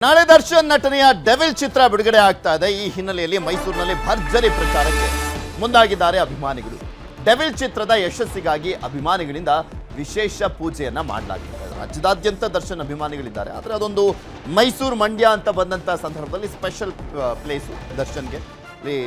ನಾಳೆ ದರ್ಶನ್ ನಟನೆಯ ಡೆವಿಲ್ ಚಿತ್ರ ಬಿಡುಗಡೆ ಆಗ್ತಾ ಇದೆ. ಈ ಹಿನ್ನೆಲೆಯಲ್ಲಿ ಮೈಸೂರಿನಲ್ಲಿ ಭರ್ಜರಿ ಪ್ರಚಾರಕ್ಕೆ ಮುಂದಾಗಿದ್ದಾರೆ ಅಭಿಮಾನಿಗಳು. ಡೆವಿಲ್ ಚಿತ್ರದ ಯಶಸ್ಸಿಗಾಗಿ ಅಭಿಮಾನಿಗಳಿಂದ ವಿಶೇಷ ಪೂಜೆಯನ್ನ ಮಾಡಲಾಗಿದೆ. ರಾಜ್ಯದಾದ್ಯಂತ ದರ್ಶನ್ ಅಭಿಮಾನಿಗಳಿದ್ದಾರೆ. ಆದರೆ ಅದೊಂದು ಮೈಸೂರು ಮಂಡ್ಯ ಅಂತ ಬಂದಂತ ಸಂದರ್ಭದಲ್ಲಿ ಸ್ಪೆಷಲ್ ಪ್ಲೇಸು ದರ್ಶನ್ಗೆ. ಇಲ್ಲಿ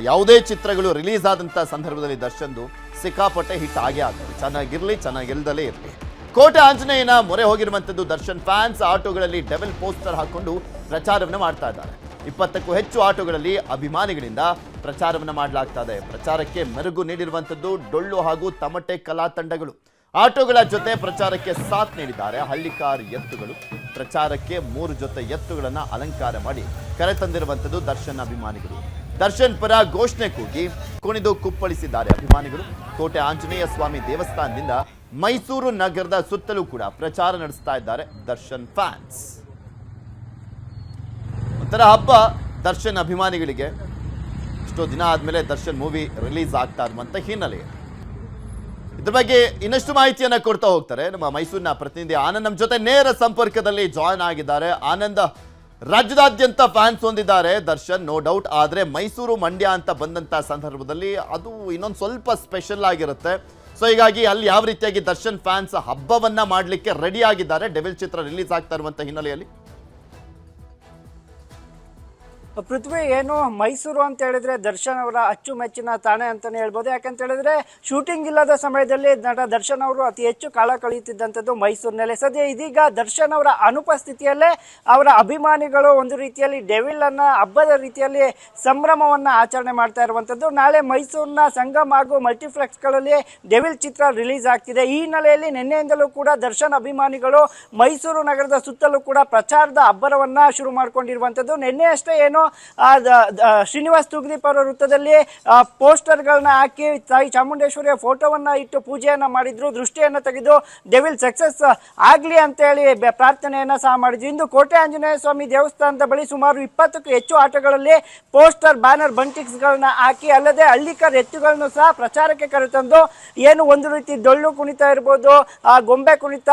ಯಾವುದೇ ಚಿತ್ರಗಳು ರಿಲೀಸ್ ಆದಂಥ ಸಂದರ್ಭದಲ್ಲಿ ದರ್ಶನ್ದು ಸಿಕ್ಕಾಪಟ್ಟೆ ಹಿಟ್ ಆಗೇ ಆಗ್ತದೆ. ಚೆನ್ನಾಗಿರಲಿ, ಚೆನ್ನಾಗಿಲ್ದಲೇ ಇರಲಿ. ಕೋಟೆ ಆಂಜನೇಯನ ಮೊರೆ ಹೋಗಿರುವಂಥದ್ದು ದರ್ಶನ್ ಫ್ಯಾನ್ಸ್ ಆಟೋಗಳಲ್ಲಿ ಡೆವಿಲ್ ಪೋಸ್ಟರ್ ಹಾಕೊಂಡು ಪ್ರಚಾರವನ್ನು ಮಾಡ್ತಾ ಇದ್ದಾರೆ. 20ಕ್ಕೂ ಹೆಚ್ಚು ಆಟೋಗಳಲ್ಲಿ ಅಭಿಮಾನಿಗಳಿಂದ ಪ್ರಚಾರವನ್ನು ಮಾಡಲಾಗ್ತಾ ಇದೆ. ಪ್ರಚಾರಕ್ಕೆ ಮೆರುಗು ನೀಡಿರುವಂಥದ್ದು ಡೊಳ್ಳು ಹಾಗೂ ತಮಟೆ ಕಲಾ ತಂಡಗಳು. ಆಟೋಗಳ ಜೊತೆ ಪ್ರಚಾರಕ್ಕೆ ಸಾಥ್ ನೀಡಿದ್ದಾರೆ ಹಳ್ಳಿಕಾರ್ ಎತ್ತುಗಳು. ಪ್ರಚಾರಕ್ಕೆ 3 ಜೊತೆ ಎತ್ತುಗಳನ್ನು ಅಲಂಕಾರ ಮಾಡಿ ಕರೆತಂದಿರುವಂಥದ್ದು ದರ್ಶನ್ ಅಭಿಮಾನಿಗಳು. ದರ್ಶನ್ ಪರ ಘೋಷಣೆ ಕೂಗಿ ಕುಣಿದು ಕುಪ್ಪಳಿಸಿದ್ದಾರೆ ಅಭಿಮಾನಿಗಳು. ಕೋಟೆ ಆಂಜನೇಯ ಸ್ವಾಮಿ ದೇವಸ್ಥಾನದಿಂದ ಮೈಸೂರು ನಗರದ ಸುತ್ತಲೂ ಕೂಡ ಪ್ರಚಾರ ನಡೆಸ್ತಾ ಇದ್ದಾರೆ ದರ್ಶನ್ ಫ್ಯಾನ್ಸ್. ಒಂಥರ ಹಬ್ಬ ದರ್ಶನ್ ಅಭಿಮಾನಿಗಳಿಗೆ. ಎಷ್ಟೋ ದಿನ ಆದ್ಮೇಲೆ ದರ್ಶನ್ ಮೂವಿ ರಿಲೀಸ್ ಆಗ್ತಾ ಇರುವಂತ ಹಿನ್ನೆಲೆ ಇದ್ರ ಬಗ್ಗೆ ಇನ್ನಷ್ಟು ಮಾಹಿತಿಯನ್ನ ಕೊಡ್ತಾ ಹೋಗ್ತಾರೆ ನಮ್ಮ ಮೈಸೂರಿನ ಪ್ರತಿನಿಧಿ ಆನಂದ್. ನಮ್ಮ ಜೊತೆ ನೇರ ಸಂಪರ್ಕದಲ್ಲಿ ಜಾಯ್ನ್ ಆಗಿದ್ದಾರೆ. ಆನಂದ್, ರಾಜ್ಯದಾದ್ಯಂತ ಫ್ಯಾನ್ಸ್ ಹೊಂದಿದ್ದಾರೆ ದರ್ಶನ್, ನೋ ಡೌಟ್. ಆದರೆ ಮೈಸೂರು ಮಂಡ್ಯ ಅಂತ ಬಂದಂತ ಸಂದರ್ಭದಲ್ಲಿ ಅದು ಇನ್ನೊಂದು ಸ್ವಲ್ಪ ಸ್ಪೆಷಲ್ ಆಗಿರುತ್ತೆ. ಸೊ ಹೀಗಾಗಿ ಅಲ್ಲಿ ಯಾವ ರೀತಿಯಾಗಿ ದರ್ಶನ್ ಫ್ಯಾನ್ಸ್ ಹಬ್ಬವನ್ನ ಮಾಡಲಿಕ್ಕೆ ರೆಡಿ ಆಗಿದ್ದಾರೆ ಡೆವಿಲ್ ಚಿತ್ರ ರಿಲೀಸ್ ಆಗ್ತಾ ಇರುವಂತ ಹಿನ್ನೆಲೆಯಲ್ಲಿ? ಪೃಥ್ವಿ, ಏನು ಮೈಸೂರು ಅಂತ ಹೇಳಿದ್ರೆ ದರ್ಶನ್ ಅವರ ಅಚ್ಚುಮೆಚ್ಚಿನ ತಾಣ ಅಂತಾನೆ ಹೇಳ್ಬೋದು. ಯಾಕಂತ ಹೇಳಿದ್ರೆ ಶೂಟಿಂಗ್ ಇಲ್ಲದ ಸಮಯದಲ್ಲಿ ನಟ ದರ್ಶನ್ ಅವರು ಅತಿ ಹೆಚ್ಚು ಕಾಲ ಕಳೆಯುತ್ತಿದ್ದಂಥದ್ದು ಮೈಸೂರಿನಲ್ಲೇ. ಸದ್ಯ ಇದೀಗ ದರ್ಶನ್ ಅವರ ಅನುಪಸ್ಥಿತಿಯಲ್ಲೇ ಅವರ ಅಭಿಮಾನಿಗಳು ಒಂದು ರೀತಿಯಲ್ಲಿ ಡೆವಿಲ್ ಅನ್ನ ಹಬ್ಬದ ರೀತಿಯಲ್ಲಿ ಸಂಭ್ರಮವನ್ನ ಆಚರಣೆ ಮಾಡ್ತಾ ಇರುವಂಥದ್ದು. ನಾಳೆ ಮೈಸೂರಿನ ಸಂಗಮ್ ಹಾಗೂ ಮಲ್ಟಿಪ್ಲೆಕ್ಸ್ಗಳಲ್ಲಿ ಡೆವಿಲ್ ಚಿತ್ರ ರಿಲೀಸ್ ಆಗ್ತಿದೆ. ಈ ಹಿನ್ನೆಲೆಯಲ್ಲಿ ನಿನ್ನೆಯಿಂದಲೂ ಕೂಡ ದರ್ಶನ್ ಅಭಿಮಾನಿಗಳು ಮೈಸೂರು ನಗರದ ಸುತ್ತಲೂ ಕೂಡ ಪ್ರಚಾರದ ಅಬ್ಬರವನ್ನ ಶುರು ಮಾಡ್ಕೊಂಡಿರುವಂಥದ್ದು. ನಿನ್ನೆ ಅಷ್ಟೇ ಏನು ಶ್ರೀನಿವಾಸ್ ತುಗದೀಪ್ ಅವರ ವೃತ್ತದಲ್ಲಿ ಪೋಸ್ಟರ್ಗಳನ್ನ ಹಾಕಿ ತಾಯಿ ಚಾಮುಂಡೇಶ್ವರಿಯ ಫೋಟೋವನ್ನ ಇಟ್ಟು ಪೂಜೆಯನ್ನ ಮಾಡಿದ್ರು. ದೃಷ್ಟಿಯನ್ನ ತೆಗೆದು ಡೆವಿಲ್ ಸಕ್ಸಸ್ ಆಗ್ಲಿ ಅಂತ ಹೇಳಿ ಪ್ರಾರ್ಥನೆಯನ್ನ ಸಹ ಮಾಡಿದ್ರು. ಇಂದು ಕೋಟೆ ಆಂಜನೇಯ ಸ್ವಾಮಿ ದೇವಸ್ಥಾನದ ಬಳಿ ಸುಮಾರು 20ಕ್ಕೂ ಹೆಚ್ಚು ಆಟೋಗಳಲ್ಲಿ ಪೋಸ್ಟರ್, ಬ್ಯಾನರ್, ಬಂಟಿಕ್ಸ್ ಗಳನ್ನ ಹಾಕಿ ಅಲ್ಲದೆ ಹಳ್ಳಿಕರ್ ಎತ್ತುಗಳನ್ನು ಸಹ ಪ್ರಚಾರಕ್ಕೆ ಕರೆತಂದು ಏನು ಒಂದು ರೀತಿ ಡೊಳ್ಳು ಕುಣಿತ ಇರ್ಬೋದು, ಗೊಂಬೆ ಕುಣಿತ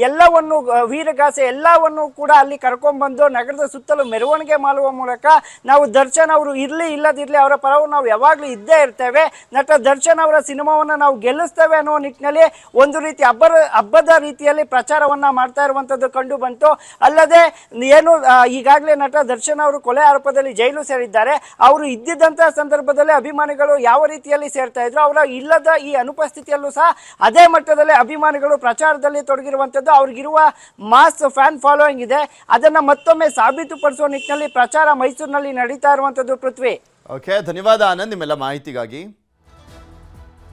ಎಲ್ಲವನ್ನು, ವೀರಗಾಸೆ ಎಲ್ಲವನ್ನು ಕೂಡ ಅಲ್ಲಿ ಕರ್ಕೊಂಡ್ಬಂದು ನಗರದ ಸುತ್ತಲೂ ಮೆರವಣಿಗೆ ಮಾಡುವ ಮೂಲಕ ನಾವು ದರ್ಶನ್ ಅವರು ಇರ್ಲಿ ಇಲ್ಲದಿರ್ಲಿ ಅವರ ಪರವು ನಾವು ಯಾವಾಗಲೂ ಇದ್ದೇ ಇರ್ತೇವೆ, ನಟ ದರ್ಶನ್ ಅವರ ಸಿನಿಮಾವನ್ನ ನಾವು ಗೆಲ್ಲಿಸ್ತೇವೆ ಅನ್ನೋ ನಿಟ್ಟಿನಲ್ಲಿ ಒಂದು ರೀತಿ ಹಬ್ಬದ ರೀತಿಯಲ್ಲಿ ಪ್ರಚಾರವನ್ನ ಮಾಡ್ತಾ ಇರುವಂತದ್ದು ಕಂಡು ಬಂತು. ಅಲ್ಲದೆ ಏನು ಈಗಾಗಲೇ ನಟ ದರ್ಶನ್ ಅವರು ಕೊಲೆ ಆರೋಪದಲ್ಲಿ ಜೈಲು ಸೇರಿದ್ದಾರೆ. ಅವರು ಇದ್ದಿದ್ದಂತಹ ಸಂದರ್ಭದಲ್ಲಿ ಅಭಿಮಾನಿಗಳು ಯಾವ ರೀತಿಯಲ್ಲಿ ಸೇರ್ತಾ ಇದ್ರು, ಅವರ ಇಲ್ಲದ ಈ ಅನುಪಸ್ಥಿತಿಯಲ್ಲೂ ಸಹ ಅದೇ ಮಟ್ಟದಲ್ಲಿ ಅಭಿಮಾನಿಗಳು ಪ್ರಚಾರದಲ್ಲಿ ತೊಡಗಿರುವಂತದ್ದು. ಅವ್ರಿಗಿರುವ ಮಾಸ್ ಫ್ಯಾನ್ ಫಾಲೋಯಿಂಗ್ ಇದೆ, ಅದನ್ನ ಮತ್ತೊಮ್ಮೆ ಸಾಬೀತುಪಡಿಸುವ ನಿಟ್ಟಿನಲ್ಲಿ ಪ್ರಚಾರ ಮೈಸೂರಿನಲ್ಲಿ ನಡೀತಾ ಇರುವಂತದ್ದು. ಪೃಥ್ವಿ, ಓಕೆ, ಧನ್ಯವಾದ ಆನಂದ್ ನಿಮ್ಮೆಲ್ಲ ಮಾಹಿತಿಗಾಗಿ.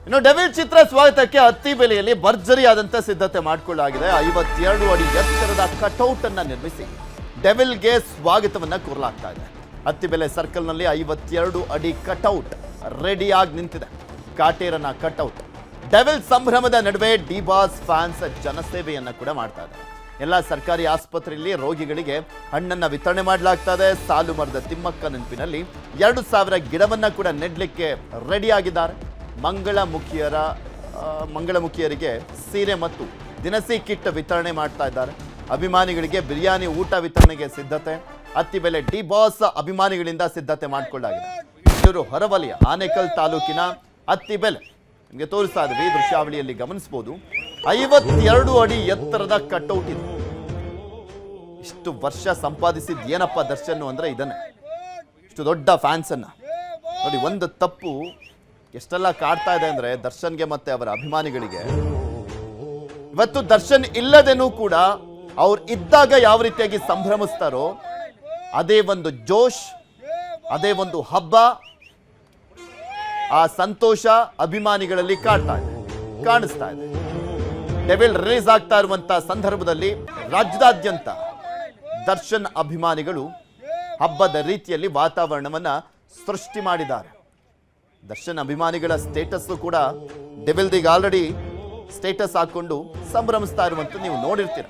ಇನ್ನು ಡೆವಿಲ್ ಚಿತ್ರ ಸ್ವಾಗತಕ್ಕೆ ಅತ್ತಿಬೆಲೆಯಲ್ಲಿ ಭರ್ಜರಿಯಾದಂತ ಸಿದ್ಧತೆ ಮಾಡಿಕೊಳ್ಳಲಾಗಿದೆ. 52 ಅಡಿ ಎತ್ತರದ ಕಟೌಟ್ ಅನ್ನ ನಿರ್ಮಿಸಿ ಡೆವಿಲ್ಗೆ ಸ್ವಾಗತವನ್ನ ಕೋರಲಾಗ್ತಾ ಇದೆ. ಅತ್ತಿಬೆಲೆ ಸರ್ಕಲ್ ನಲ್ಲಿ 52 ಅಡಿ ಕಟೌಟ್ ರೆಡಿಯಾಗಿ ನಿಂತಿದೆ. ಕಾಟೇರನ ಕಟೌಟ್. ಡೆವಿಲ್ ಸಂಭ್ರಮದ ನಡುವೆ ಡಿ ಬಾಸ್ ಫ್ಯಾನ್ಸ್ ಜನಸೇವೆಯನ್ನ ಕೂಡ ಮಾಡ್ತಾ ಇದ್ದಾರೆ. ಎಲ್ಲ ಸರ್ಕಾರಿ ಆಸ್ಪತ್ರೆಯಲ್ಲಿ ರೋಗಿಗಳಿಗೆ ಹಣ್ಣನ್ನ ವಿತರಣೆ ಮಾಡಲಾಗ್ತಾ ಇದೆ. ಸಾಲು ಮರದ ತಿಮ್ಮಕ್ಕ ನೆನಪಿನಲ್ಲಿ 2000 ಗಿಡವನ್ನ ಕೂಡ ನೆಡ್ಲಿಕ್ಕೆ ರೆಡಿ ಆಗಿದ್ದಾರೆ. ಮಂಗಳಮುಖಿಯರಿಗೆ ಸೀರೆ ಮತ್ತು ದಿನಸಿ ಕಿಟ್ ವಿತರಣೆ ಮಾಡ್ತಾ ಇದ್ದಾರೆ. ಅಭಿಮಾನಿಗಳಿಗೆ ಬಿರಿಯಾನಿ ಊಟ ವಿತರಣೆಗೆ ಸಿದ್ಧತೆ. ಅತ್ತಿಬೆಲೆ ಡಿ ಬಾಸ್ ಅಭಿಮಾನಿಗಳಿಂದ ಸಿದ್ಧತೆ ಮಾಡಿಕೊಳ್ಳಲಾಗಿದೆ. ಬೆಂಗಳೂರು ಹೊರವಲಯ ಆನೇಕಲ್ ತಾಲೂಕಿನ ಅತ್ತಿಬೆಲೆ ನಿಮಗೆ ತೋರಿಸ್ತಾ ಇದ್ದೀವಿ, ದೃಶ್ಯಾವಳಿಯಲ್ಲಿ ಗಮನಿಸಬಹುದು. 52 ಅಡಿ ಎತ್ತರದ ಕಟ್ಔಟ್ ಇದೆ. ಇಷ್ಟು ವರ್ಷ ಸಂಪಾದಿಸಿದ ಏನಪ್ಪ ದರ್ಶನ್ ಅಂದ್ರೆ ಇದನ್ನೇ, ಇಷ್ಟು ದೊಡ್ಡ ಫ್ಯಾನ್ಸ್ ಅನ್ನ ನೋಡಿ. ಒಂದು ತಪ್ಪು ಎಷ್ಟೆಲ್ಲ ಕಾಡ್ತಾ ಇದೆ ಅಂದ್ರೆ ದರ್ಶನ್ಗೆ ಮತ್ತೆ ಅವರ ಅಭಿಮಾನಿಗಳಿಗೆ. ಇವತ್ತು ದರ್ಶನ್ ಇಲ್ಲದೇನೂ ಕೂಡ ಅವ್ರು ಇದ್ದಾಗ ಯಾವ ರೀತಿಯಾಗಿ ಸಂಭ್ರಮಿಸ್ತಾರೋ ಅದೇ ಒಂದು ಜೋಶ್, ಅದೇ ಒಂದು ಹಬ್ಬ, ಆ ಸಂತೋಷ ಅಭಿಮಾನಿಗಳಲ್ಲಿ ಕಾಣಿಸ್ತಾ ಇದೆ. ಡೆವಿಲ್ ರಿಲೀಸ್ ಆಗ್ತಾ ಇರುವಂತ ಸಂದರ್ಭದಲ್ಲಿ ರಾಜ್ಯದಾದ್ಯಂತ ದರ್ಶನ್ ಅಭಿಮಾನಿಗಳು ಹಬ್ಬದ ರೀತಿಯಲ್ಲಿ ವಾತಾವರಣವನ್ನ ಸೃಷ್ಟಿ ಮಾಡಿದ್ದಾರೆ. ದರ್ಶನ್ ಅಭಿಮಾನಿಗಳ ಸ್ಟೇಟಸ್ ಕೂಡ ಡೆವಿಲ್ದೀಗ ಆಲ್ರೆಡಿ ಸ್ಟೇಟಸ್ ಹಾಕೊಂಡು ಸಂಭ್ರಮಿಸ್ತಾ ಇರುವಂತ ನೀವು ನೋಡಿರ್ತೀರ.